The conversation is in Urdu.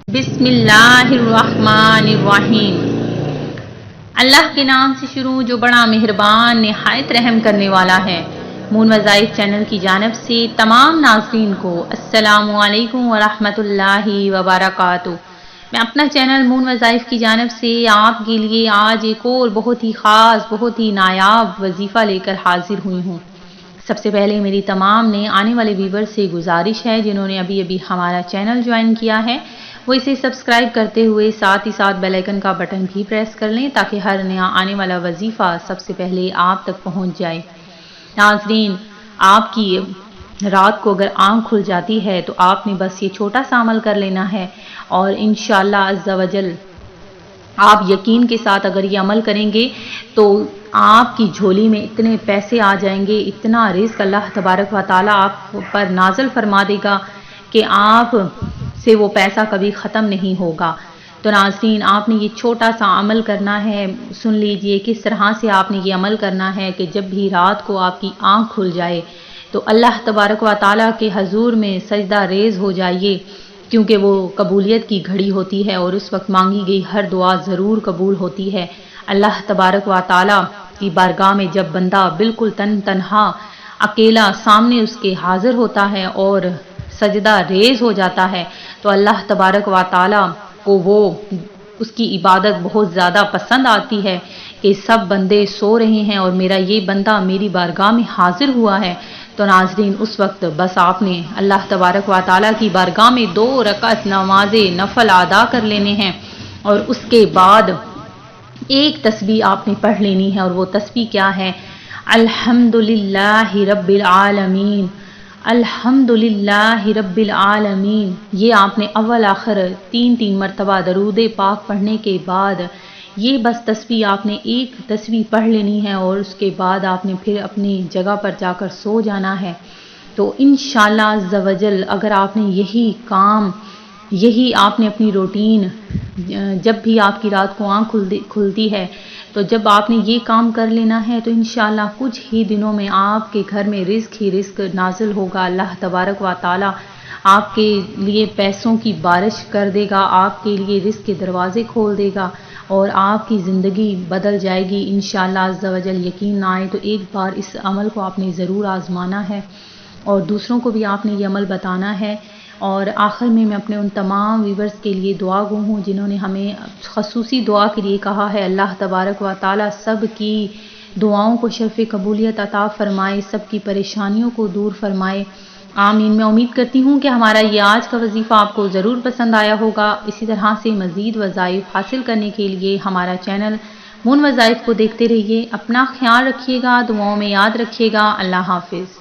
بسم اللہ الرحمن الرحیم۔ اللہ کے نام سے شروع جو بڑا مہربان نہایت رحم کرنے والا ہے۔ مون وظائف چینل کی جانب سے تمام ناظرین کو السلام علیکم ورحمۃ اللہ وبرکاتہ۔ میں اپنا چینل مون وظائف کی جانب سے آپ کے لیے آج ایک اور بہت ہی خاص بہت ہی نایاب وظیفہ لے کر حاضر ہوئی ہوں۔ سب سے پہلے میری تمام نئے آنے والے ویور سے گزارش ہے جنہوں نے ابھی ہمارا چینل جوائن کیا ہے وہ اسے سبسکرائب کرتے ہوئے ساتھ ہی ساتھ بیل آئیکن کا بٹن بھی پریس کر لیں تاکہ ہر نیا آنے والا وظیفہ سب سے پہلے آپ تک پہنچ جائے۔ ناظرین، آپ کی رات کو اگر آنکھ کھل جاتی ہے تو آپ نے بس یہ چھوٹا سا عمل کر لینا ہے اور انشاءاللہ عز و جل آپ یقین کے ساتھ اگر یہ عمل کریں گے تو آپ کی جھولی میں اتنے پیسے آ جائیں گے، اتنا رزق اللہ تبارک و تعالیٰ آپ پر نازل فرما دے گا کہ آپ سے وہ پیسہ کبھی ختم نہیں ہوگا۔ تو ناظرین، آپ نے یہ چھوٹا سا عمل کرنا ہے، سن لیجئے کس طرح سے آپ نے یہ عمل کرنا ہے کہ جب بھی رات کو آپ کی آنکھ کھل جائے تو اللہ تبارک و تعالیٰ کے حضور میں سجدہ ریز ہو جائیے، کیونکہ وہ قبولیت کی گھڑی ہوتی ہے اور اس وقت مانگی گئی ہر دعا ضرور قبول ہوتی ہے۔ اللہ تبارک و تعالیٰ کی بارگاہ میں جب بندہ بالکل تنہا اکیلا سامنے اس کے حاضر ہوتا ہے اور سجدہ ریز ہو جاتا ہے تو اللہ تبارک و تعالیٰ کو وہ اس کی عبادت بہت زیادہ پسند آتی ہے کہ سب بندے سو رہے ہیں اور میرا یہ بندہ میری بارگاہ میں حاضر ہوا ہے۔ تو ناظرین، اس وقت بس آپ نے اللہ تبارک و تعالیٰ کی بارگاہ میں 2 رکعت نماز نفل ادا کر لینے ہیں اور اس کے بعد ایک تسبیح آپ نے پڑھ لینی ہے، اور وہ تسبیح کیا ہے؟ الحمدللہ رب العالمین، الحمدللہ رب العالمین۔ یہ آپ نے اول آخر 3 مرتبہ درود پاک پڑھنے کے بعد یہ بس تسبیح آپ نے ایک تسبیح پڑھ لینی ہے اور اس کے بعد آپ نے پھر اپنی جگہ پر جا کر سو جانا ہے۔ تو انشاءاللہ عز و جل اگر آپ نے یہی آپ نے اپنی روٹین، جب بھی آپ کی رات کو آنکھ کھلتی ہے تو جب آپ نے یہ کام کر لینا ہے تو انشاءاللہ کچھ ہی دنوں میں آپ کے گھر میں رزق ہی رزق نازل ہوگا۔ اللہ تبارک و تعالیٰ آپ کے لیے پیسوں کی بارش کر دے گا، آپ کے لیے رزق کے دروازے کھول دے گا اور آپ کی زندگی بدل جائے گی انشاءاللہ عز و جل۔ یقین نہ آئے تو ایک بار اس عمل کو آپ نے ضرور آزمانا ہے اور دوسروں کو بھی آپ نے یہ عمل بتانا ہے۔ اور آخر میں اپنے ان تمام ویورز کے لیے دعا گو ہوں جنہوں نے ہمیں خصوصی دعا کے لیے کہا ہے۔ اللہ تبارک و تعالیٰ سب کی دعاؤں کو شرف قبولیت عطا فرمائے، سب کی پریشانیوں کو دور فرمائے، آمین۔ میں امید کرتی ہوں کہ ہمارا یہ آج کا وظیفہ آپ کو ضرور پسند آیا ہوگا۔ اسی طرح سے مزید وظائف حاصل کرنے کے لیے ہمارا چینل مون وظائف کو دیکھتے رہیے۔ اپنا خیال رکھیے گا، دعاؤں میں یاد رکھیے گا۔ اللہ حافظ۔